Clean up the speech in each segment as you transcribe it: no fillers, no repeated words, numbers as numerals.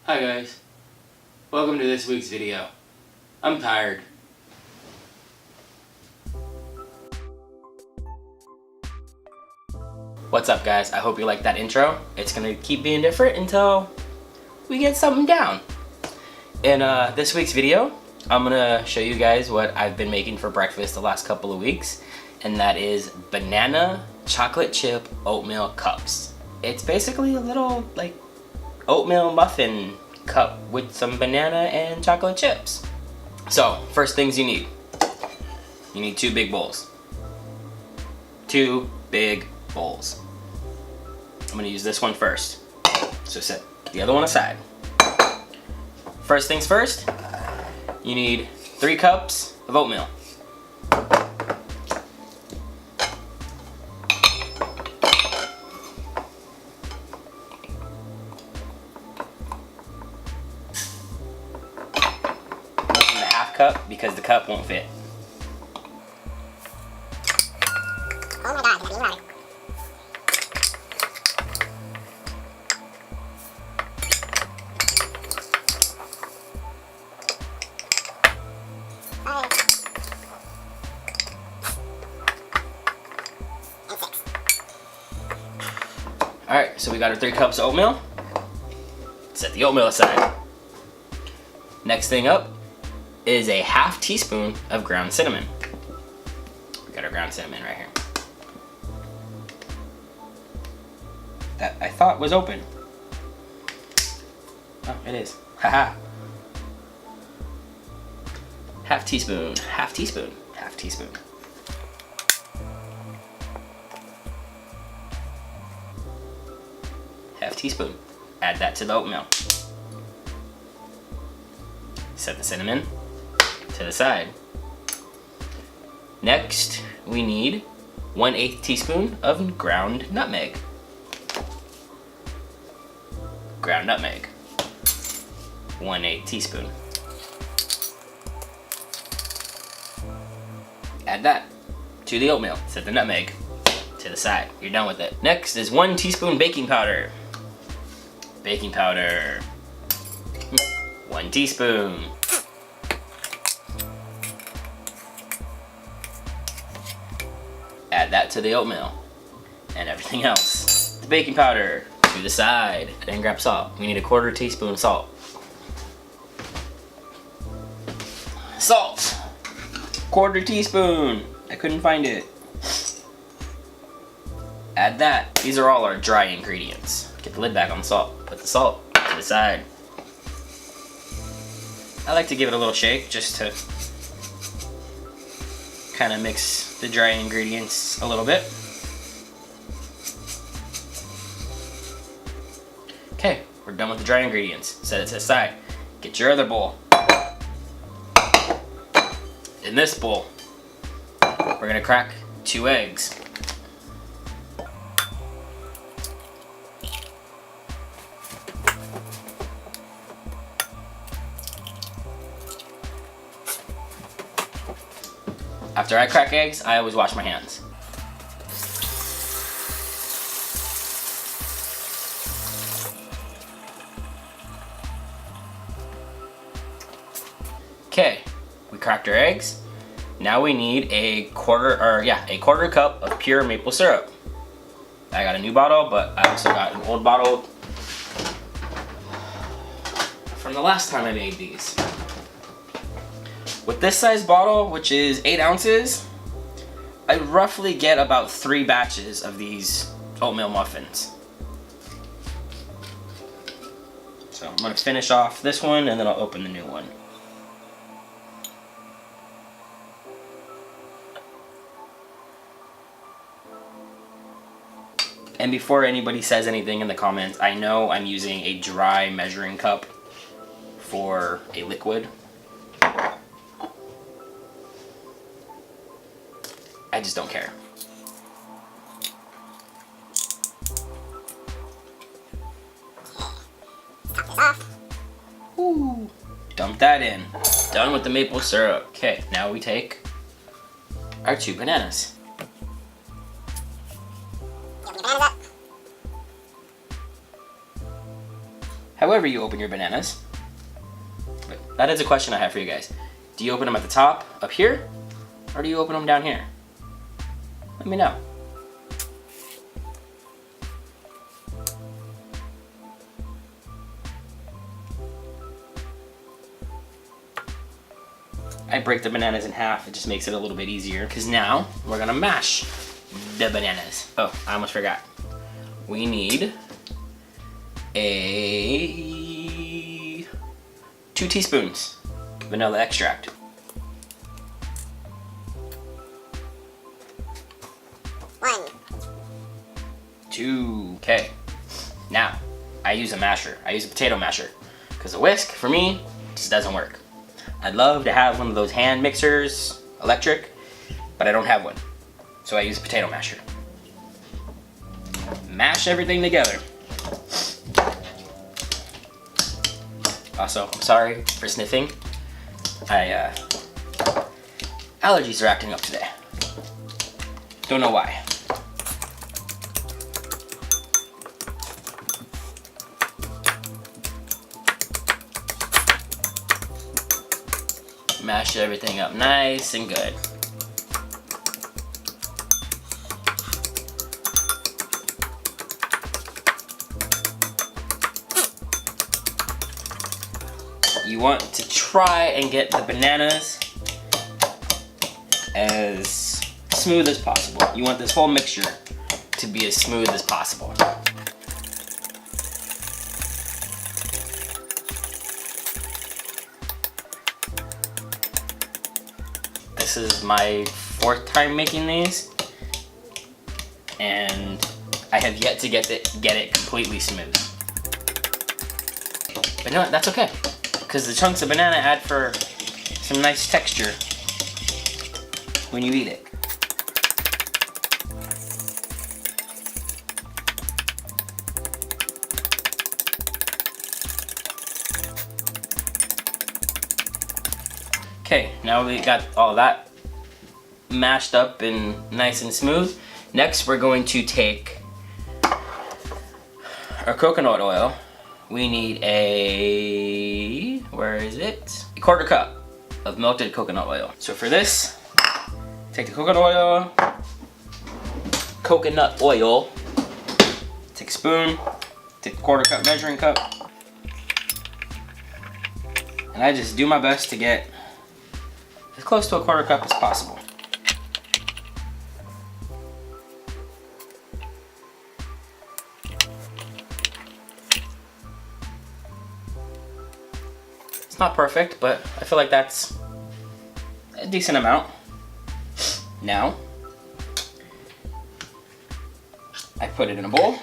Hi guys, welcome to this week's video. I'm tired. What's up guys, I hope you like that intro. It's gonna keep being different until we get something down. In this week's video, I'm gonna show you guys what I've been making for breakfast the last couple of weeks, and that is banana chocolate chip oatmeal cups. It's basically a little like oatmeal muffin cup with some banana and chocolate chips. So first things you need two big bowls. Two big bowls. I'm gonna use this one first, so set the other one aside. First things first, you need 3 cups of oatmeal. Cup because the cup won't fit. Oh my god, it's getting right. Alright, so we got our 3 cups of oatmeal. Set the oatmeal aside. Next thing up is a ½ teaspoon of ground cinnamon. We got our ground cinnamon right here. That I thought was open. Oh, it is. Haha. ½ teaspoon, ½ teaspoon, ½ teaspoon. ½ teaspoon. Add that to the oatmeal. Set the cinnamon to the side. Next, we need 1/8 teaspoon of ground nutmeg. Ground nutmeg. 1/8 teaspoon. Add that to the oatmeal. Set the nutmeg to the side. You're done with it. Next is 1 teaspoon baking powder. Baking powder. 1 teaspoon. Add that to the oatmeal and everything else. The baking powder to the side. Then grab salt. We need a 1/4 teaspoon of salt. Salt. 1/4 teaspoon. I couldn't find it. Add that. These are all our dry ingredients. Get the lid back on the salt. Put the salt to the side. I like to give it a little shake just to kind of mix the dry ingredients a little bit. Okay, we're done with the dry ingredients. Set it to the side. Get your other bowl. In this bowl, we're gonna crack 2 eggs. After I crack eggs, I always wash my hands. Okay, we cracked our eggs. Now we need a quarter cup of pure maple syrup. I got a new bottle, but I also got an old bottle from the last time I made these. With this size bottle, which is 8 ounces, I roughly get about 3 batches of these oatmeal muffins. So I'm gonna finish off this one and then I'll open the new one. And before anybody says anything in the comments, I know I'm using a dry measuring cup for a liquid. I just don't care. Top this off. Ooh. Dump that in. Done with the maple syrup. Okay, now we take our 2 bananas. Open your bananas up. How however you open your bananas. But that is a question I have for you guys. Do you open them at the top, up here, or do you open them down here? Let me know. I break the bananas in half. It just makes it a little bit easier because now we're gonna mash the bananas. Oh, I almost forgot. We need 2 teaspoons vanilla extract. 1, 2. Okay. Now, I use a masher. I use a potato masher because a whisk for me just doesn't work. I'd love to have one of those hand mixers, electric, but I don't have one. So I use a potato masher. Mash everything together. Also, I'm sorry for sniffing. Allergies are acting up today. Don't know why. Mash everything up nice and good. You want to try and get the bananas as smooth as possible. You want this whole mixture to be as smooth as possible. This is my 4th time making these, and I have yet to get it completely smooth. But you know what? That's okay, because the chunks of banana add for some nice texture when you eat it. Okay, now we got all that mashed up and nice and smooth. Next, we're going to take our coconut oil. We need where is it? A 1/4 cup of melted coconut oil. So for this, take the coconut oil, take a spoon, take a 1/4 cup measuring cup, and I just do my best to get as close to a 1/4 cup as possible. It's not perfect, but I feel like that's a decent amount. Now, I put it in a bowl.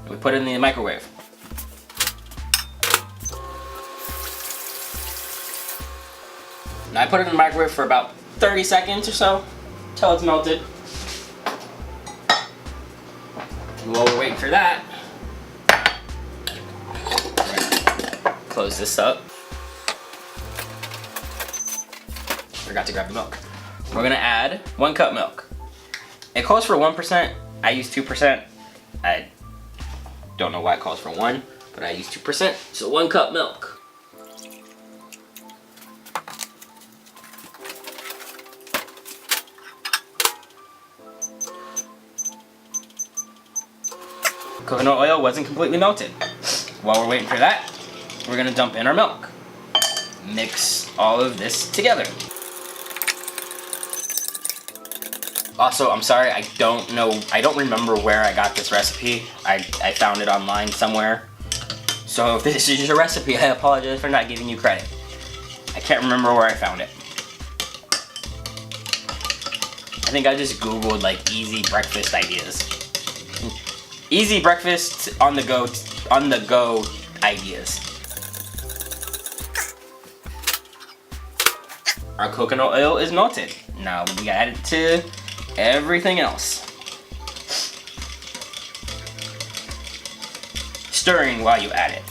We put it in the microwave. Now I put it in the microwave for about 30 seconds or so, till it's melted. And while we're waiting for that, close this up. Forgot to grab the milk. We're gonna add 1 cup milk. It calls for 1%, I use 2%. I don't know why it calls for 1, but I use 2%, so 1 cup milk. Coconut oil wasn't completely melted. While we're waiting for that, we're gonna dump in our milk. Mix all of this together. Also, I'm sorry, I don't remember where I got this recipe. I found it online somewhere. So if this is your recipe, I apologize for not giving you credit. I can't remember where I found it. I think I just Googled like easy breakfast ideas. Easy breakfast on the go ideas. Our coconut oil is melted. Now we add it to everything else. Stirring while you add it.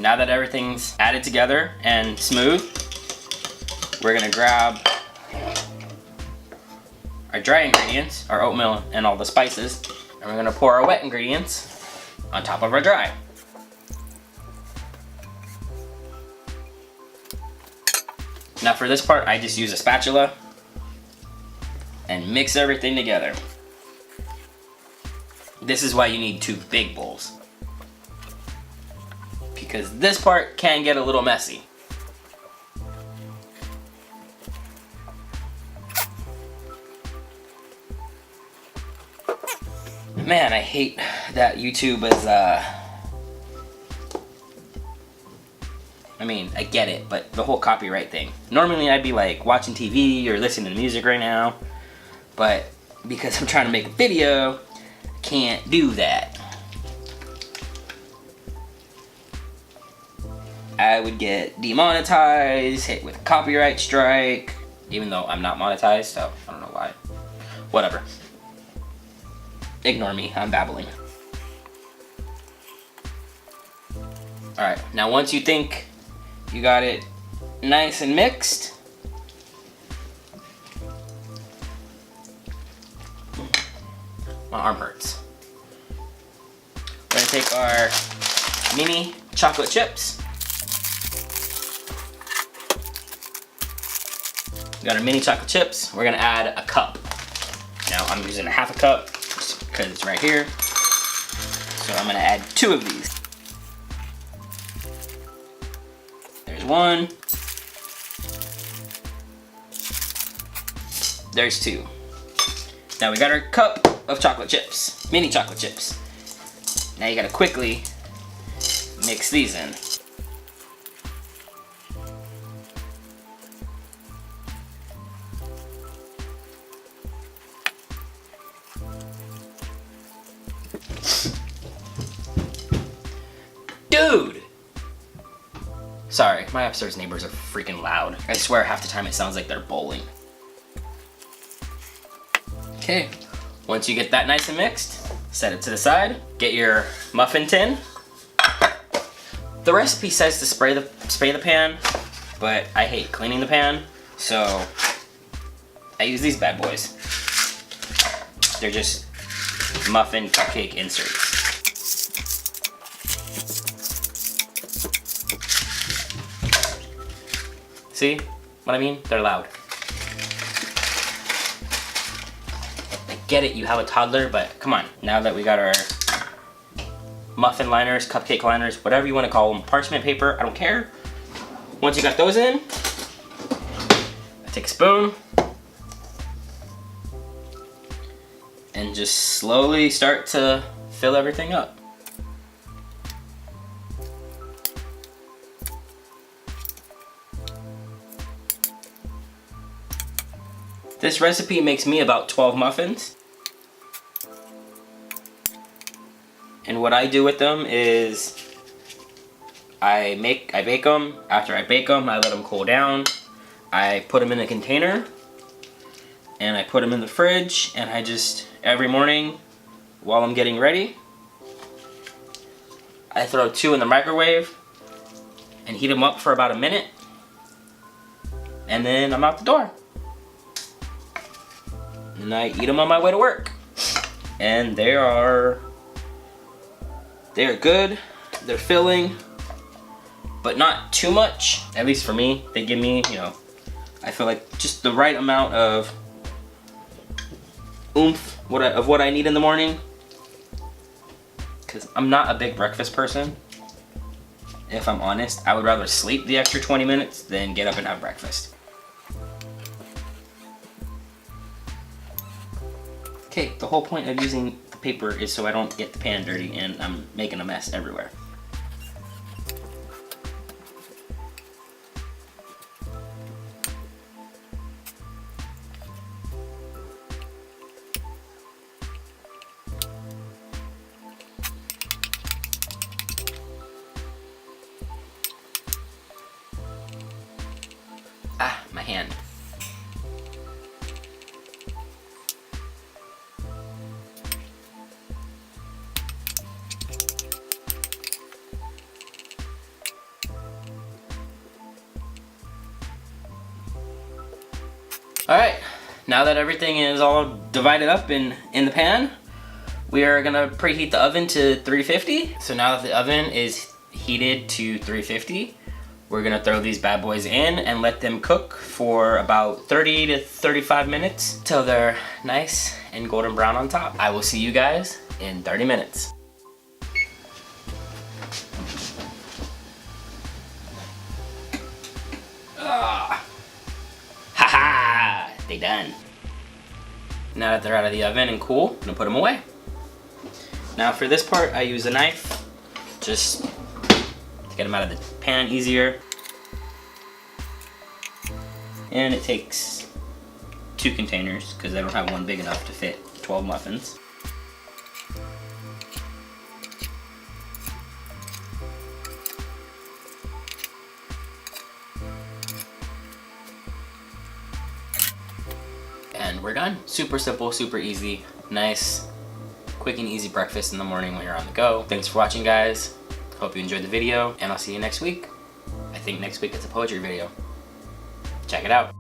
now that everything's added together and smooth, we're gonna grab our dry ingredients, our oatmeal and all the spices, and we're gonna pour our wet ingredients on top of our dry. Now for this part, I just use a spatula and mix everything together. This is why you need 2 big bowls, because this part can get a little messy. Man, I hate that YouTube is, I mean, I get it, but the whole copyright thing. Normally I'd be like watching TV or listening to music right now, but because I'm trying to make a video, I can't do that. I would get demonetized, hit with a copyright strike, even though I'm not monetized, so I don't know why. Whatever. Ignore me, I'm babbling. Alright, now once you think you got it nice and mixed, my arm hurts. We're gonna take our mini chocolate chips. We got our mini chocolate chips. We're gonna add a cup. Now I'm using a half a cup because it's right here. So I'm gonna add 2 of these. There's 1. There's 2. Now we got our cup of chocolate chips, mini chocolate chips. Now you gotta quickly mix these in. Dude! Sorry, my upstairs neighbors are freaking loud. I swear half the time it sounds like they're bowling. Okay, once you get that nice and mixed, set it to the side. Get your muffin tin. The recipe says to spray the pan, but I hate cleaning the pan, so I use these bad boys. They're just muffin cupcake inserts. See what I mean? They're loud. I get it, you have a toddler, but come on. Now that we got our muffin liners, cupcake liners, whatever you want to call them, parchment paper, I don't care. Once you got those in, I take a spoon and just slowly start to fill everything up. This recipe makes me about 12 muffins. And what I do with them is I bake them. After I bake them, I let them cool down. I put them in a container and I put them in the fridge, and I just, every morning while I'm getting ready, I throw 2 in the microwave and heat them up for about a minute, and then I'm out the door. And I eat them on my way to work. And they are good, they're filling, but not too much. At least for me, they give me, you know, I feel like just the right amount of oomph of what I need in the morning. Because I'm not a big breakfast person. If I'm honest, I would rather sleep the extra 20 minutes than get up and have breakfast. Okay, the whole point of using the paper is so I don't get the pan dirty and I'm making a mess everywhere. Ah, my hand. Alright, now that everything is all divided up in the pan, we are gonna preheat the oven to 350. So now that the oven is heated to 350, we're gonna throw these bad boys in and let them cook for about 30 to 35 minutes till they're nice and golden brown on top. I will see you guys in 30 minutes. Haha, they done. Now that they're out of the oven and cool, I'm gonna put them away. Now for this part, I use a knife just to get them out of the pan easier. And it takes 2 containers because I don't have one big enough to fit 12 muffins. And we're done. Super simple, super easy, nice, quick and easy breakfast in the morning when you're on the go. Thanks for watching, guys. Hope you enjoyed the video, and I'll see you next week. I think next week it's a poetry video. Check it out.